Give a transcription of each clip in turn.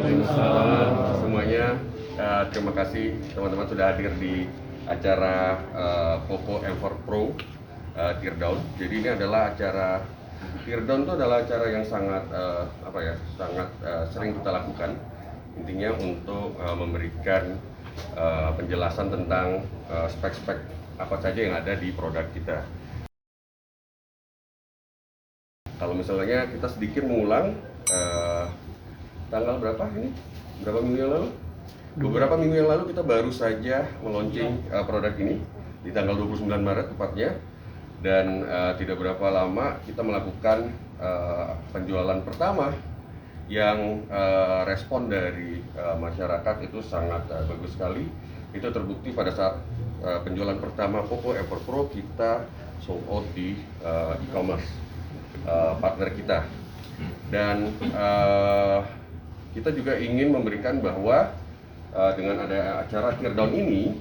Waalaikumsalam semuanya. Terima kasih teman-teman sudah hadir di acara Poco M4 Pro Teardown. Jadi ini adalah acara Teardown, itu adalah acara yang sangat sering kita lakukan. Intinya untuk memberikan penjelasan tentang spek-spek apa saja yang ada di produk kita. Kalau misalnya kita sedikit mengulang, tanggal berapa ini? Berapa minggu yang lalu? Beberapa minggu yang lalu kita baru saja meluncing produk ini di tanggal 29 Maret tepatnya. Dan tidak berapa lama kita melakukan penjualan pertama yang respon dari masyarakat itu sangat bagus sekali. Itu terbukti pada saat penjualan pertama Poco M4 Pro kita sold out di e-commerce partner kita. Dan kita juga ingin memberikan bahwa dengan ada acara Teardown ini,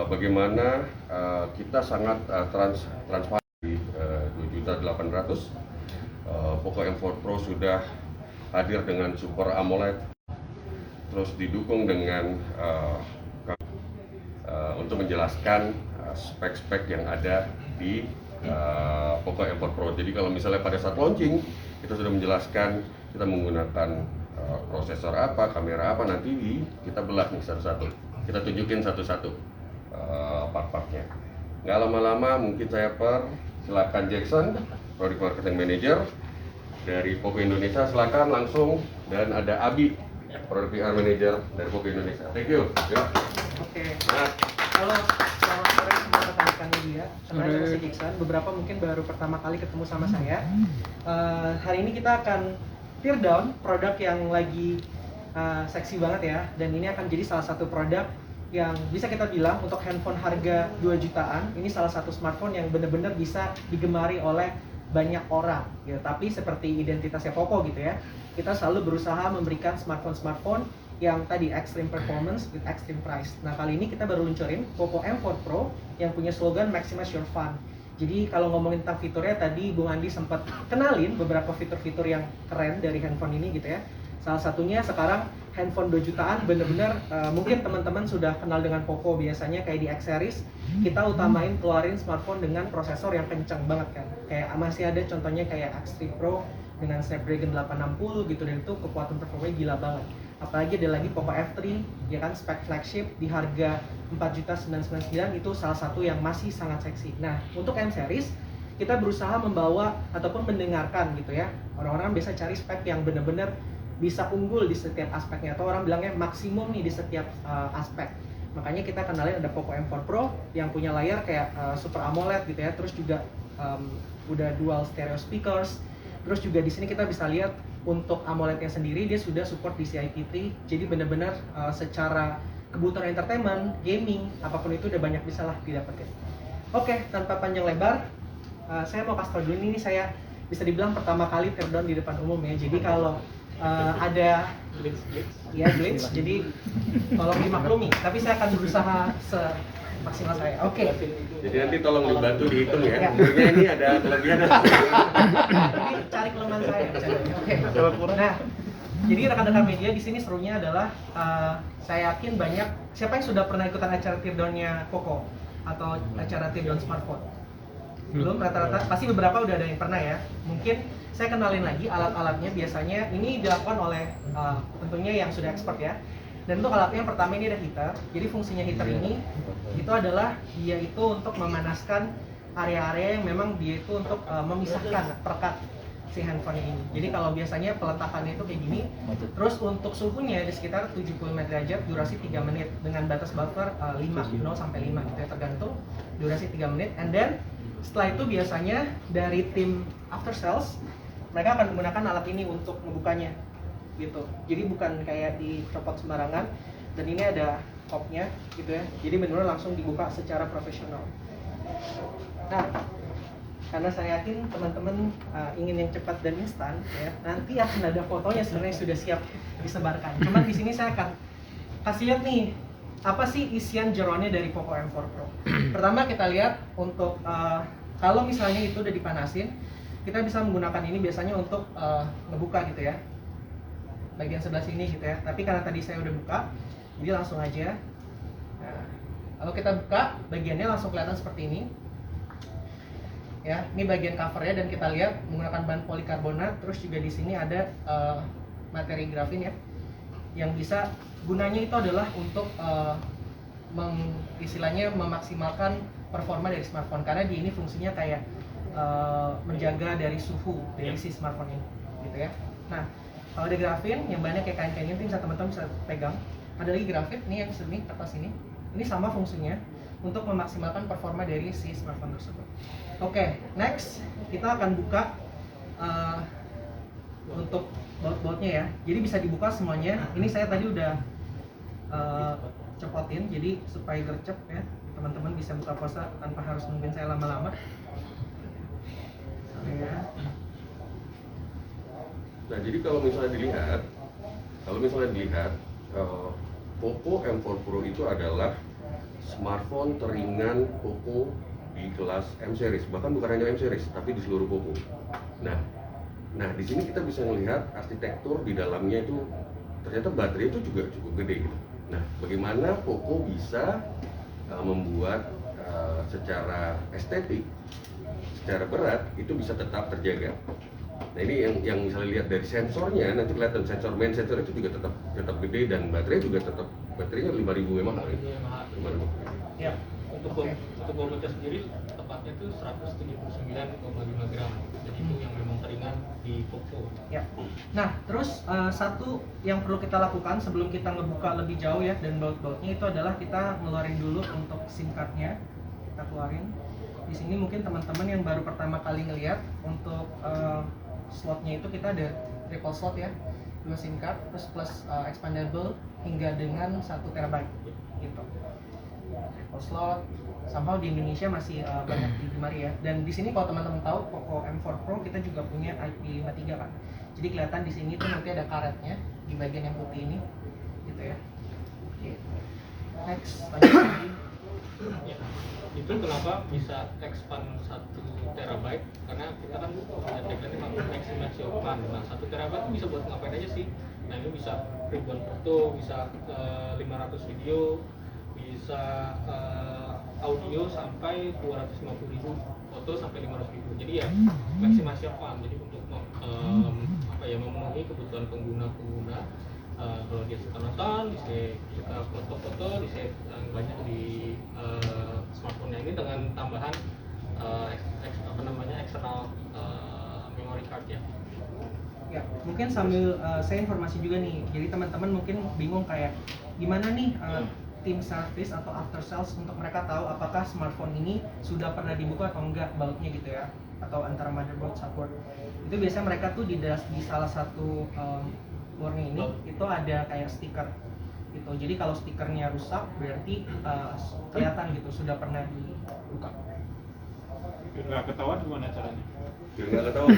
bagaimana kita sangat transparan di 2.800.000. Poco M4 Pro sudah hadir dengan Super AMOLED, terus didukung dengan untuk menjelaskan spek-spek yang ada di Poco M4 Pro. Jadi kalau misalnya pada saat launching kita sudah menjelaskan kita menggunakan prosesor apa, kamera apa, nanti kita belah nih satu-satu. Kita tunjukin satu-satu part-partnya. Nggak lama-lama, mungkin saya silakan Jackson, Product Marketing Manager dari Poco Indonesia, silakan langsung. Dan ada Abi, Product PR Manager dari Poco Indonesia. Thank you. Ya. Oke. Halo, selamat sore semua rekan-rekan media. Saya Jackson. Beberapa mungkin baru pertama kali ketemu sama saya. Hari ini kita akan teardown produk yang lagi seksi banget ya. Dan ini akan jadi salah satu produk yang bisa kita bilang untuk handphone harga 2 jutaan. Ini salah satu smartphone yang benar-benar bisa digemari oleh banyak orang. Ya, tapi seperti identitasnya Poco gitu ya. Kita selalu berusaha memberikan smartphone yang tadi extreme performance with extreme price. Nah, kali ini kita baru luncurin Poco M4 Pro yang punya slogan Maximize Your Fun. Jadi kalau ngomongin tentang fiturnya, tadi Bung Andi sempat kenalin beberapa fitur-fitur yang keren dari handphone ini gitu ya. Salah satunya sekarang handphone 2 jutaan bener-bener mungkin teman-teman sudah kenal dengan Poco. Biasanya kayak di X series kita utamain keluarin smartphone dengan prosesor yang kenceng banget kan. Kayak masih ada contohnya kayak X3 Pro dengan Snapdragon 860 gitu, dan itu kekuatan performanya gila banget. Apalagi ada lagi Poco F3 ya kan, spek flagship di harga 4.999, itu salah satu yang masih sangat seksi. Nah, untuk M series kita berusaha membawa ataupun mendengarkan gitu ya. Orang-orang biasa cari spek yang benar-benar bisa unggul di setiap aspeknya, atau orang bilangnya maksimum nih di setiap aspek. Makanya kita kenalin ada Poco M4 Pro yang punya layar kayak Super AMOLED gitu ya. Terus juga udah dual stereo speakers. Terus juga di sini kita bisa lihat untuk AMOLED-nya sendiri dia sudah support DCI P3. Jadi benar-benar secara kebutuhan entertainment, gaming, apapun itu udah banyak bisa lah didapetin. Oke, tanpa panjang lebar, saya mau kasih tau dulu ini saya bisa dibilang pertama kali teardown di depan umum ya. Jadi kalau ada glitch, jadi tolong dimaklumi. Tapi saya akan berusaha semaksimal saya. Oke. Jadi nanti tolong dibantu dihitung ya. Umurnya ini ada kelebihan. Tapi cari kelemahan saya. Oke. Nah, jadi rekan-rekan media di sini serunya adalah saya yakin banyak siapa yang sudah pernah ikutan acara teardown-nya Poco atau acara teardown smartphone. Belum, rata-rata pasti beberapa udah ada yang pernah ya. Mungkin saya kenalin lagi alat-alatnya. Biasanya ini dilakukan oleh tentunya yang sudah expert ya. Dan untuk alatnya yang pertama ini ada heater. Jadi fungsinya heater ini itu adalah dia itu untuk memanaskan area-area yang memang dia itu untuk memisahkan perekat si handphone ini. Jadi kalau biasanya peletakannya itu kayak gini. Terus untuk suhunya di sekitar 75 derajat, durasi 3 menit dengan batas buffer 0 sampai 5 gitu ya, tergantung durasi 3 menit. And then setelah itu biasanya dari tim after sales mereka akan menggunakan alat ini untuk membukanya gitu. Jadi bukan kayak dicopot sembarangan, dan ini ada kopnya gitu ya. Jadi benar-benar langsung dibuka secara profesional. Nah, karena saya yakin teman-teman ingin yang cepat dan instan ya, nanti akan ada fotonya sebenarnya sudah siap disebarkan. Cuman di sini saya akan kasih lihat nih apa sih isian jeroannya dari Poco M4 Pro. Pertama kita lihat untuk kalau misalnya itu udah dipanasin, kita bisa menggunakan ini biasanya untuk ngebuka gitu ya. bagian sebelah sini gitu ya. Tapi karena tadi saya udah buka, jadi langsung aja. Nah, kalau kita buka, bagiannya langsung kelihatan seperti ini. Ya, ini bagian covernya dan kita lihat menggunakan bahan polikarbonat. Terus juga di sini ada materi grafin ya, yang bisa gunanya itu adalah untuk istilahnya memaksimalkan performa dari smartphone, karena di ini fungsinya kayak menjaga dari suhu dari si smartphone ini, gitu ya. Nah, kalau ada grafin yang banyak kayak kain-kain ini bisa teman-teman bisa pegang. Ada lagi grafit nih yang sini atas ini. Ini sama fungsinya untuk memaksimalkan performa dari si smartphone tersebut. Oke, next kita akan buka untuk baut-bautnya ya. Jadi bisa dibuka semuanya. Ini saya tadi udah cepotin, jadi supaya gercep ya. Teman-teman bisa buka puasa tanpa harus nungguin saya lama-lama. Ya. Nah, jadi kalau misalnya dilihat, Poco M4 Pro itu adalah smartphone teringan Poco di kelas M series, bahkan bukan hanya M series, tapi di seluruh Poco. Nah, di sini kita bisa melihat arsitektur di dalamnya itu ternyata baterai itu juga cukup gede gitu. Nah, bagaimana Poco bisa membuat secara estetik, secara berat itu bisa tetap terjaga. Nah, ini yang misalnya lihat dari sensornya, nanti kelihatan main sensor itu juga tetap gede dan baterai juga tetap baterainya 5000 mAh. 5000. Ya. Untuk bobotnya sendiri tepatnya itu 179,5 gram. Jadi itu yang memang teringan di Poco. Ya. Nah, terus satu yang perlu kita lakukan sebelum kita ngebuka lebih jauh ya dan baut-bautnya itu adalah kita ngeluarin dulu untuk SIM card-nya. Kita keluarin. Di sini mungkin teman-teman yang baru pertama kali ngelihat untuk slotnya itu kita ada triple slot ya, 2 SIM card plus expandable hingga dengan 1 TB gitu. Triple slot somehow di Indonesia masih banyak digemari ya. Dan di sini kalau teman-teman tahu Poco M4 Pro kita juga punya IP53 kan. Jadi kelihatan di sini tuh nanti ada karetnya di bagian yang putih ini gitu ya. Oke. Next, lanjut lagi. Ya. Itu kenapa bisa expand 1 TB? Karena kita kan punya tagline maximasi open. Nah, 1 TB itu bisa buat ngapain aja sih? Nah, ini bisa ribuan foto, bisa 500 video, bisa audio sampai 250.000 foto sampai 500.000. Jadi ya maksimasi open. Jadi untuk memenuhi kebutuhan pengguna. Kalau dia suka nonton, suka foto-foto, yang banyak di smartphone-nya ini dengan tambahan external memory card ya. Ya, mungkin sambil saya informasi juga nih. Jadi teman-teman mungkin bingung kayak gimana nih tim service atau after sales untuk mereka tahu apakah smartphone ini sudah pernah dibuka atau enggak bautnya gitu ya, atau antara motherboard support. Itu biasanya mereka tuh di salah satu luarnya ini itu ada kayak stiker gitu. Jadi kalau stikernya rusak berarti kelihatan gitu sudah pernah dibuka. Biar nggak ketahuan gimana caranya? Biar nggak ketahuan.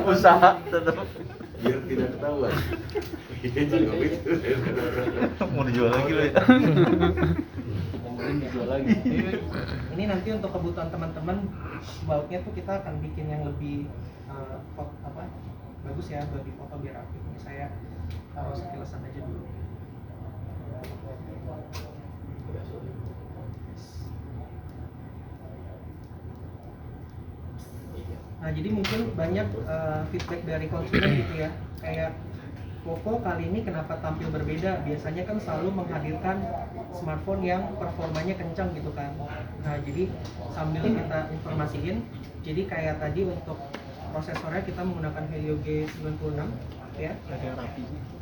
Usaha tetap Biar tidak ketahuan. Iya juga gitu. mau dijual lagi loh ya. Dijual lagi. Ini nanti untuk kebutuhan teman-teman bautnya tuh kita akan bikin yang lebih bagus ya buat di foto biar rapi. Ini saya taruh sekilasan aja dulu. Nah, jadi mungkin banyak feedback dari konsumen gitu ya, kayak Poco kali ini kenapa tampil berbeda? Biasanya kan selalu menghadirkan smartphone yang performanya kencang gitu kan. Nah, jadi sambil kita informasiin, jadi kayak tadi untuk prosesornya kita menggunakan Helio G96 ya,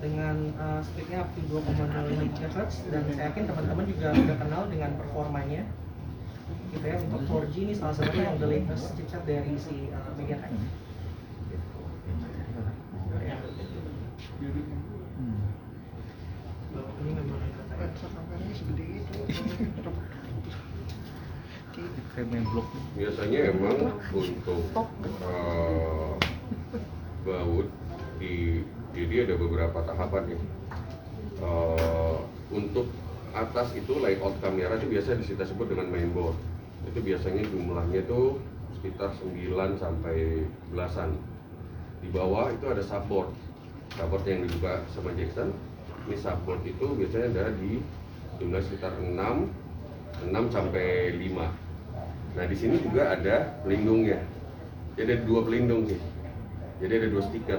dengan speednya up to 2,05 GHz, dan saya yakin teman-teman juga udah kenal dengan performanya gitu ya. Untuk 4G ini salah satunya yang the latest chipset dari si MediaTek. Ini memang Kayak main blok. Biasanya emang untuk baut jadi ada beberapa tahapan ya. Untuk atas itu layout kamera itu biasa kita sebut dengan mainboard. Itu biasanya jumlahnya itu sekitar 9 sampai belasan. Di bawah itu ada subboard. Subboard yang dibuka sama Jackson. Ini subboard itu biasanya ada di jumlah sekitar 6 sampai 5. Nah, di sini juga ada pelindungnya. Jadi ada 2 pelindung sih. Jadi ada 2 stiker.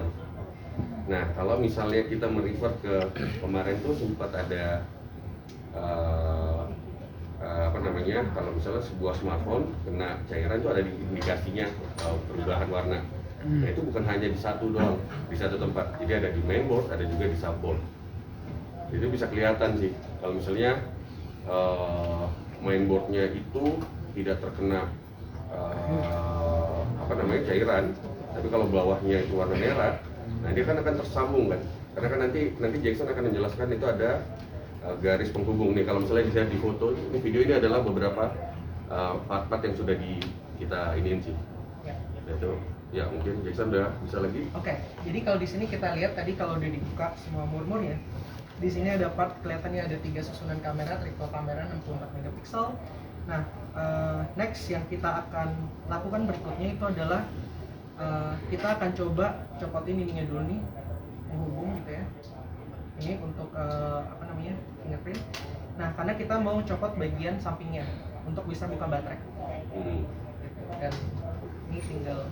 Nah, kalau misalnya kita merefer ke kemarin tuh sempat ada apa namanya, kalau misalnya sebuah smartphone kena cairan itu ada indikasinya perubahan warna. Nah, itu bukan hanya di satu doang, di satu tempat. Jadi ada di mainboard, ada juga di subboard. Itu bisa kelihatan sih kalau misalnya mainboardnya itu tidak terkena apa namanya cairan, tapi kalau bawahnya itu warna merah, nah dia kan akan tersambung kan, karena kan nanti Jackson akan menjelaskan itu ada garis penghubung nih. Kalau misalnya bisa di foto, ini video ini adalah beberapa part-part yang sudah kita iniin sih. Itu ya mungkin Jackson udah bisa lagi. Oke, jadi kalau di sini kita lihat tadi kalau udah dibuka semua murmurnya, di sini ada part kelihatannya ada 3 susunan kamera, triple kamera 64 megapiksel. Nah, next yang kita akan lakukan berikutnya itu adalah kita akan coba copotin ininya dulu nih, menghubung gitu ya. Ini untuk apa namanya, fingerprint. Nah, karena kita mau copot bagian sampingnya untuk bisa buka baterai. Dan ini tinggal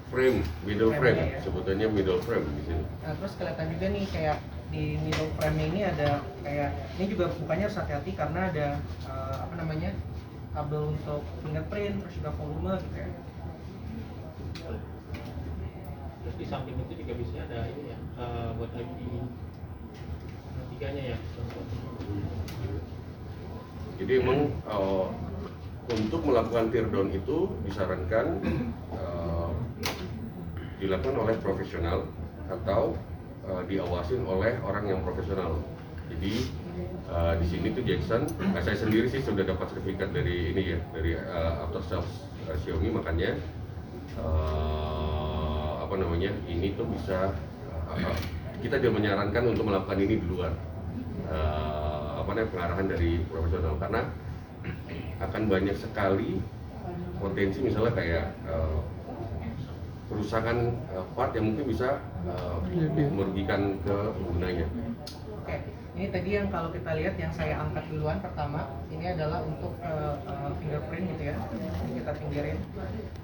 Frame, middle frame, Frame-nya ya. sebutannya middle frame di sini. Nah, terus kelihatan juga nih kayak di middle frame ini ada kayak, ini juga bukannya harus hati-hati karena ada apa namanya, kabel untuk fingerprint, terus juga volume gitu ya. Terus di samping itu juga bisa ada ini ya, buat lagi tiganya ya. Jadi emang untuk melakukan teardown itu disarankan dilakukan oleh profesional atau diawasin oleh orang yang profesional. Jadi di sini tuh Jackson, saya sendiri sih sudah dapat sertifikat dari ini ya, dari after sales Xiaomi, makanya apa namanya, ini tuh bisa kita dia menyarankan untuk melakukan ini di luar apa namanya, pengarahan dari profesional, karena akan banyak sekali potensi misalnya kayak kerusakan part yang mungkin bisa merugikan ke penggunanya. Oke, ini tadi yang kalau kita lihat yang saya angkat duluan pertama, ini adalah untuk fingerprint gitu ya, kita finggerin.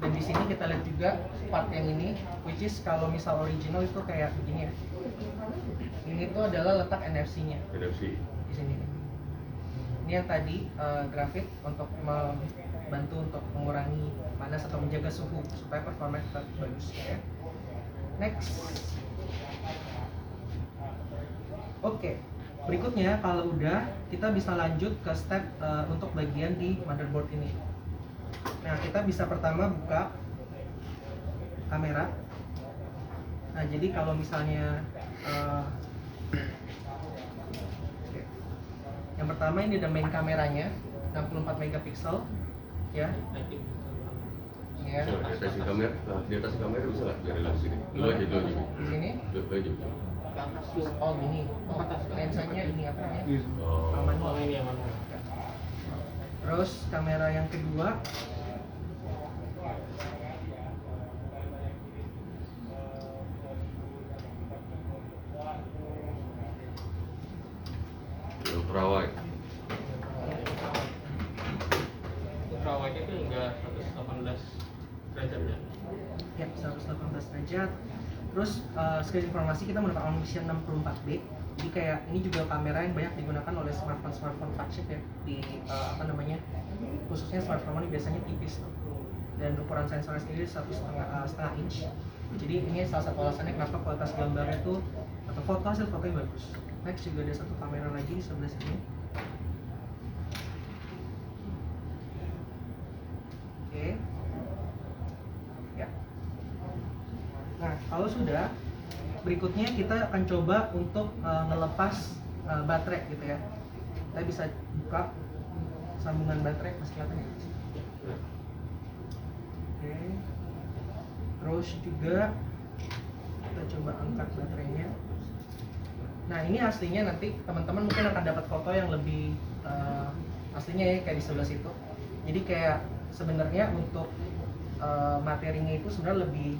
Dan di sini kita lihat juga part yang ini, which is kalau misal original itu kayak begini ya. Ini tuh adalah letak NFC-nya NFC. di sini. Ini yang tadi grafik untuk membantu untuk mengurangi panas atau menjaga suhu supaya performa tetap bagus ya. Next. Oke, berikutnya kalau udah, kita bisa lanjut ke step untuk bagian di motherboard ini. Nah, kita bisa pertama buka kamera. Nah, jadi kalau misalnya yang pertama ini ada main kameranya 64 megapiksel ya. Ya. So, di atas kamera, di atas kamera bisa nggak biar lihat sini? Dulu aja. Di sini. Dulu aja. Oh gini. Oh, lensanya ini apa namanya? Oh. Manual. Oh ini yang mana? Terus kamera yang kedua Ultrawide. Ultrawide itu hingga 118 derajat ya. ya 118 derajat. Terus sekali informasi kita menggunakan Omnivision 64B. Jadi kayak ini juga kamera yang banyak digunakan oleh smartphone flagship ya di apa namanya, khususnya smartphone ini biasanya tipis tuh. Dan ukuran sensornya sendiri 1,5 inch. Jadi ini salah satu alasannya kenapa kualitas gambarnya itu atau hasil fotonya bagus. Next juga ada satu kamera lagi di sebelah sini. Oke. Ya. Nah, kalau sudah, berikutnya kita akan coba untuk ngelepas baterai gitu ya. Kita bisa buka sambungan baterai, masih kelihatan ya? Oke. Terus juga kita coba angkat baterainya. Nah, ini aslinya nanti teman-teman mungkin akan dapat foto yang lebih aslinya ya, kayak di sebelah situ. Jadi kayak sebenarnya untuk materinya itu sebenarnya lebih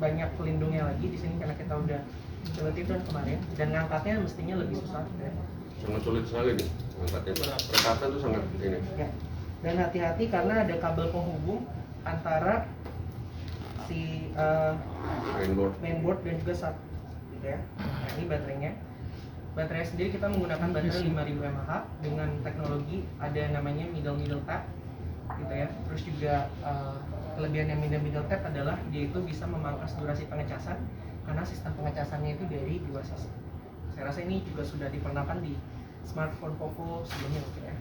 banyak pelindungnya lagi di sini karena kita udah coba teardown kemarin, dan ngangkatnya mestinya lebih susah ya. Sangat sulit sekali nih angkatnya. Rekatan tuh sangat ini. Ya. Dan hati-hati karena ada kabel penghubung antara si mainboard dan juga sub gitu ya. Nah, ini baterainya. Baterai sendiri kita menggunakan baterai 5000 mAh dengan teknologi ada namanya middle tap gitu ya. Terus juga kelebihan yang middle tap adalah dia itu bisa memangkas durasi pengecasan karena sistem pengecasannya itu dari 2 sisi. Saya rasa ini juga sudah diperkenalkan di smartphone Poco sebelumnya mungkin ya.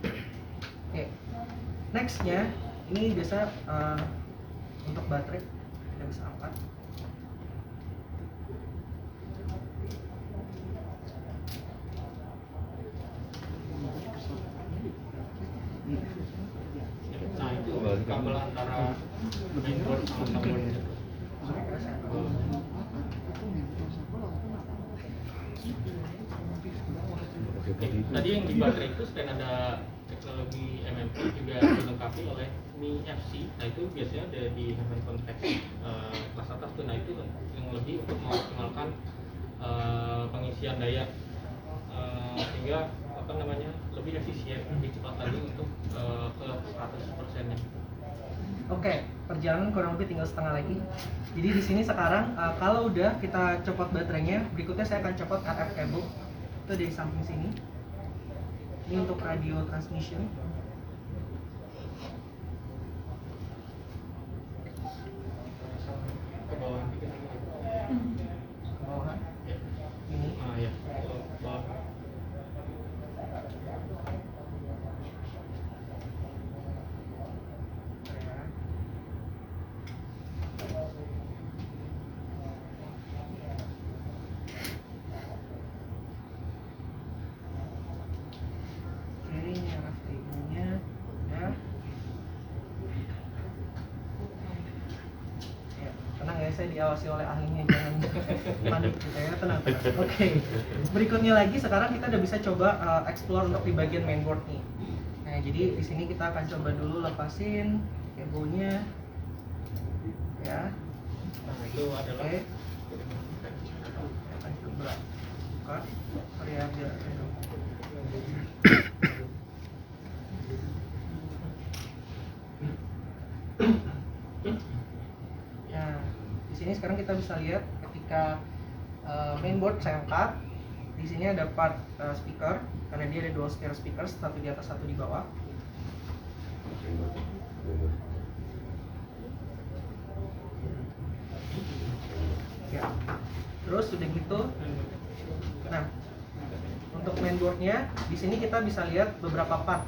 Oke, nextnya ini biasa untuk baterai kita bisa angkat. Nah itu kabel antara mainboard sama soundboard. Tadi yang di baterai itu selain ada teknologi MMP juga dilengkapi oleh Mi FC. Nah itu biasanya ada di handphone konteks kelas atas tuh. Nah itu yang lebih untuk mengoptimalkan pengisian daya sehingga apa namanya lebih efisien, lebih cepat lagi untuk ke 100%-nya. Oke, perjalanan kurang lebih tinggal setengah lagi. Jadi di sini sekarang kalau udah kita copot baterainya, berikutnya saya akan copot RF cable. Itu di samping sini. Ini untuk radio transmission. Ke bawah dikit. Ke bawah. Ya. Ini. Ah ya, ke bawah. Oke, ini RF cable-nya. Ya. Ya, tenang ya, saya diawasi oleh ahlinya, jangan panik gitu ya, tenang. Oke, berikutnya lagi sekarang kita udah bisa coba explore untuk di bagian mainboard nih. Nah, jadi di sini kita akan coba dulu lepasin kabelnya, ya. Nah itu adalah Oke. Akan coba buka variabel. Nah, di sini sekarang kita bisa lihat ketika mainboard saya angkat, di sini ada part speaker karena dia ada 2 stereo speaker, satu di atas satu di bawah. Ya. Terus sudah gitu. Nah, untuk mainboardnya di sini kita bisa lihat beberapa part.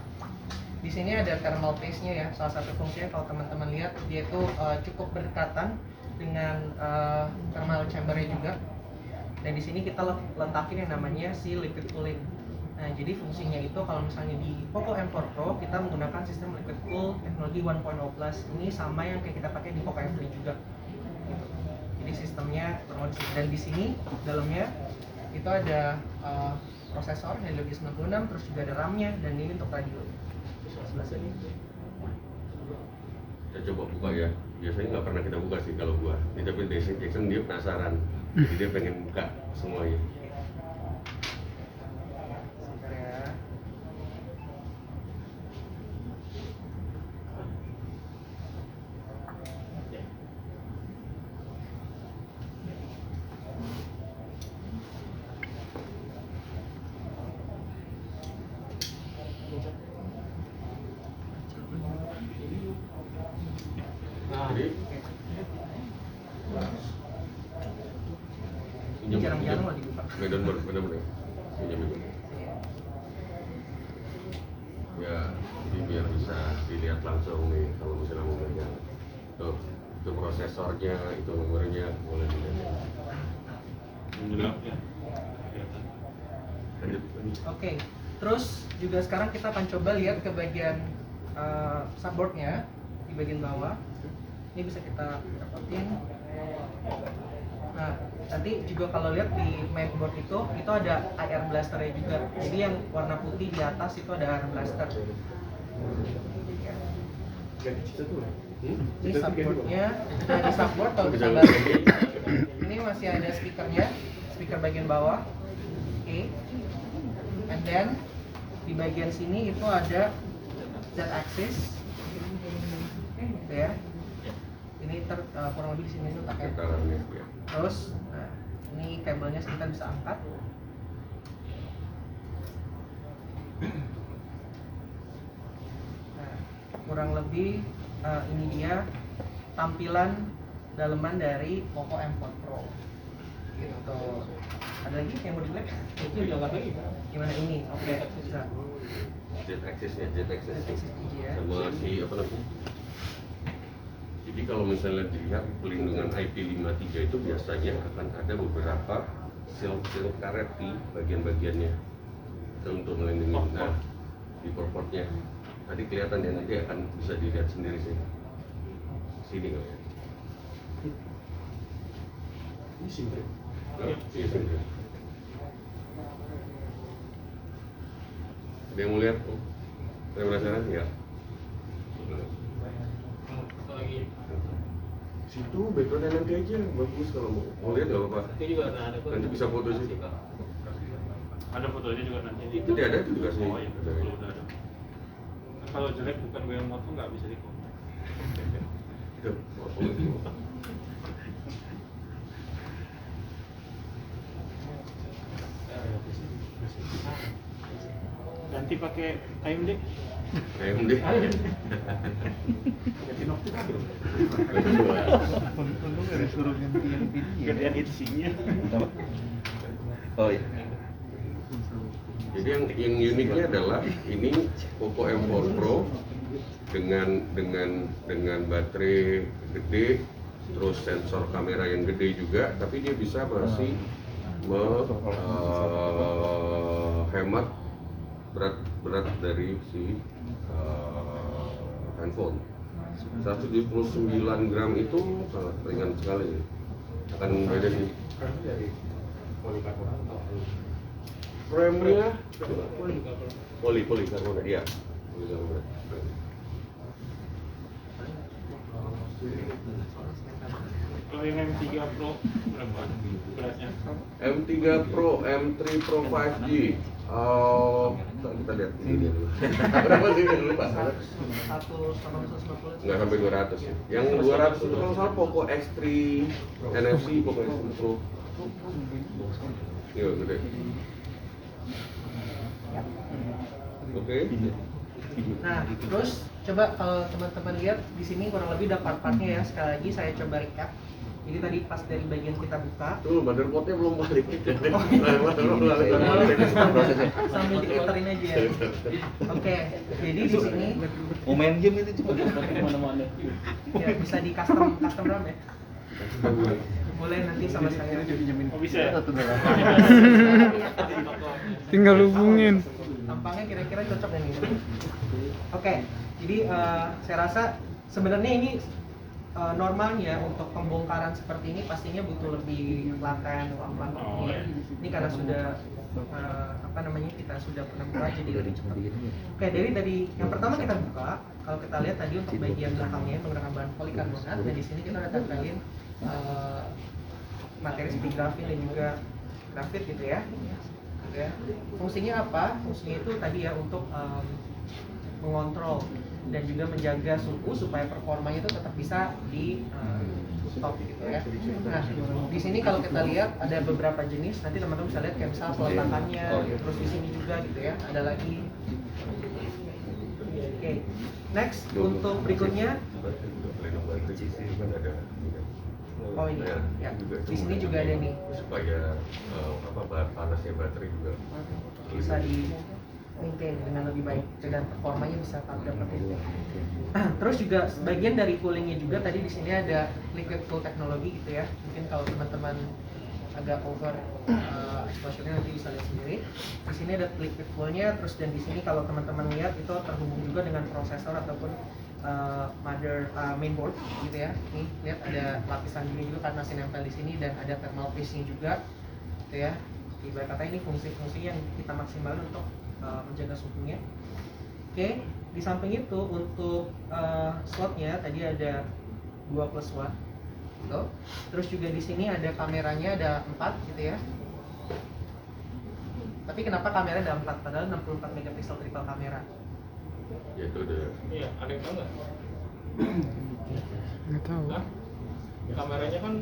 Di sini ada thermal paste-nya ya. Salah satu fungsinya kalau teman-teman lihat dia itu cukup berdekatan dengan thermal chamber-nya juga. Dan di sini kita letakin yang namanya si liquid cooling. Nah, jadi fungsinya itu kalau misalnya di Poco M4 Pro kita menggunakan sistem liquid cool teknologi 1.0 plus. Ini sama yang kayak kita pakai di Poco M3 juga. Gitu. Jadi sistemnya kurang lebih. Dan di sini dalamnya itu ada prosesor Helio G96, terus juga ada RAM-nya, dan ini untuk radio. Sebelah sini. Kita coba buka ya. Biasanya nggak pernah kita buka sih kalau gua. Ini tapi Jackson dia penasaran. Jadi dia pengen buka semuanya. Sebentar ya. nah Jadi Ini jarang-jarang lah dibuka. Medan benar-benar. Pinjam itu. Ya, jadi biar bisa dilihat langsung nih kalau misalnya mau megang. Tuh, itu prosesornya, itu nomornya boleh dilihat. Menjelak ya. Kelihatan. Lanjut. Oke, terus juga sekarang kita akan coba lihat ke bagian subboardnya di bagian bawah. Ini bisa kita dapetin. Nah, nanti juga kalau lihat di mainboard itu ada IR blasternya juga. Jadi yang warna putih di atas itu ada IR blaster. Ya. Ini subboardnya, nah di subboard kalau kita Bisa balik, ini masih ada speakernya, speaker bagian bawah, oke. And then di bagian sini itu ada Z-axis, gitu ya. Ini kurang lebih di sini letaknya. Getarannya, ya. Terus, nah, ini kabelnya kita bisa angkat. Nah, kurang lebih ini dia tampilan daleman dari Poco M4 Pro. Gitu. Ada lagi yang mau dilihat? Itu diangkat lagi. Gimana ini? Oke, bisa. Z-axis-nya, Z-axis. Z-axis ya. Sama si apa namanya? Jadi kalau misalnya dilihat pelindungan IP53 itu biasanya akan ada beberapa silk karet di bagian-bagiannya itu untuk melindungi. Nah, di portnya tadi kelihatan ya, nanti akan bisa dilihat sendiri sih. Sini nggak ya? Ini simple. Iya, sini. Ada yang mau lihat? Oh, ada yang penasaran? Ya. Apa lagi? Situ backgroundnya nanti aja, bagus kalau mau lihat nggak apa-apa. Itu juga ada kok. Nanti bisa foto sih. Kasih, Pak. Ada fotonya juga nanti. Itu dia ada tuh dikasih. Oh iya, betul, udah ada. Nah, kalau jelek bukan gue yang moto nggak bisa dikomplain. Tuh, foto. Ganti pakai AMD. AMD. Ganti Noctis. Untung gak disuruh ganti yang ini ya. Gantian heatsinknya. Oh iya. Jadi yang uniknya adalah ini Poco M4 Pro dengan baterai gede, terus sensor kamera yang gede juga, tapi dia bisa masih hemat berat dari si handphone. 179 gram itu sangat ringan sekali. Akan beda sih. Frame-nya polikarbonat, iya. Polikarbonat. Kalau yang M3 Pro berapa beratnya? M3 Pro, M3 Pro 5G. Oh, kita lihat ini dulu. Berapa sih ini dulu, Pak? 150. Nggak sampai 200 ya. Yang 200 itu kalau salah Poco X3 NFC, Poco X3 Pro. Iya, gede. Oke. Nah, terus coba kalau teman-teman lihat di sini kurang lebih ada part-partnya ya. Sekali lagi saya coba recap. Jadi tadi pas dari bagian kita buka, Tuh, motherboardnya belum balik. sambil diketerin aja ya. Oke, jadi di sini Mau main game itu coba. Kemana-mana. ya bisa di custom RAM ya. Boleh nanti sama saya. Oh bisa ya? Tinggal hubungin. Tampangnya kira-kira cocok nggak nih? Oke, jadi saya rasa sebenarnya ini normalnya untuk pembongkaran seperti ini pastinya butuh lebih laten, pelan-pelan. Oh, ya. Ini karena sudah kita sudah pernah buka jadi lebih cepat. Oke, dari yang pertama kita buka, kalau kita lihat tadi untuk bagian belakangnya menggunakan bahan polikarbonat, dan di sini kita udah tempelin materi seperti grafit dan juga grafit gitu ya. Ya. Fungsinya apa? Fungsinya itu tadi ya untuk mengontrol dan juga menjaga suhu supaya performanya itu tetap bisa di stop gitu ya. Nah, di sini kalau kita lihat ada beberapa jenis, nanti teman-teman bisa lihat kayak misalnya peletakannya, terus di sini juga gitu ya. Ada lagi. Oke. Next untuk berikutnya, oh ini ya. Di sini juga ada nih. Supaya bahan panasnya baterai juga Bisa di maintain dengan lebih baik dan performanya bisa tetap dapat itu. Terus juga bagian dari coolingnya juga tadi di sini ada liquid cool teknologi gitu ya. Mungkin kalau teman-teman agak over exposure-nya nanti bisa lihat sendiri. Di sini ada liquid coolnya, terus dan di sini kalau teman-teman lihat itu terhubung juga dengan prosesor ataupun mainboard gitu ya. Nih lihat ada lapisan ini juga karena masih nempel di sini dan ada thermal paste-nya juga gitu ya. Ibarat kata ini fungsi-fungsi yang kita maksimalkan untuk menjaga suhunya. Oke, Di samping itu untuk slotnya tadi ada 2 plus 1 gitu. Terus juga di sini ada kameranya ada 4 gitu ya. Tapi kenapa kamera ada 4 padahal 64 megapiksel triple kamera? Ya itu udah. Iya, ada yang tahu nggak? Nggak tahu. Hah? Kameranya kan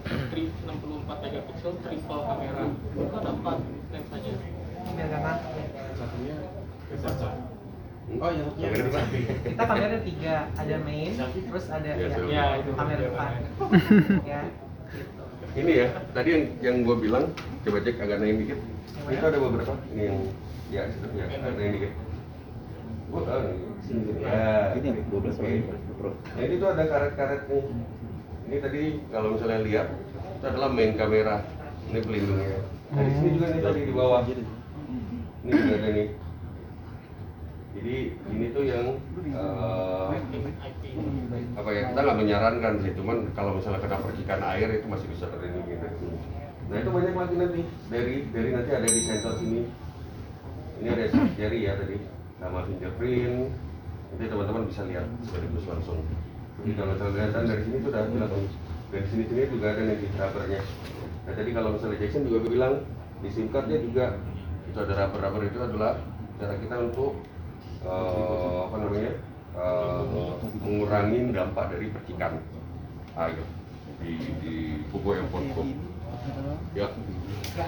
64 megapiksel triple kamera. Itu ada 4 lensanya. Biar gak ngantuk ya. Satunya Oh iya, kamera depan. Kita kamera 3, ada main, terus ada Ya, ya, so- Ya, itu kamera kamera depan. depan. Ya, gitu. Ini ya, tadi yang gue bilang, coba cek agak naik dikit. Yang Itu mana? ada beberapa, ini yang ya situ ya, agak naik dikit. Gue tahu nih, sini. Ya, Ini yang 12 Pro. Nah ini tuh ada karet-karet nih. Ini tadi kalau misalnya lihat, itu adalah main kamera. Ini pelindungnya. Nah di sini juga nih tadi di bawah. Ini juga ada nih. Jadi ini tuh yang IP. apa ya, kita nggak menyarankan sih, cuman kalau misalnya kena percikan air itu masih bisa terlindungi dari sini. Nah itu banyak lagi nanti dari nanti ada di sensor sini. Ini ada jari ya tadi sama fingerprint. Nanti teman-teman bisa lihat sekaligus langsung. Jadi kalau kelihatan dari sini tuh udah kelihatan. Dari sini juga ada nih rubbernya. Nah tadi kalau misalnya Jackson juga bilang di SIM cardnya juga itu ada rubber itu adalah cara kita untuk apa namanya mengurangi dampak dari percikan air di buku handphone. Ya. Ya,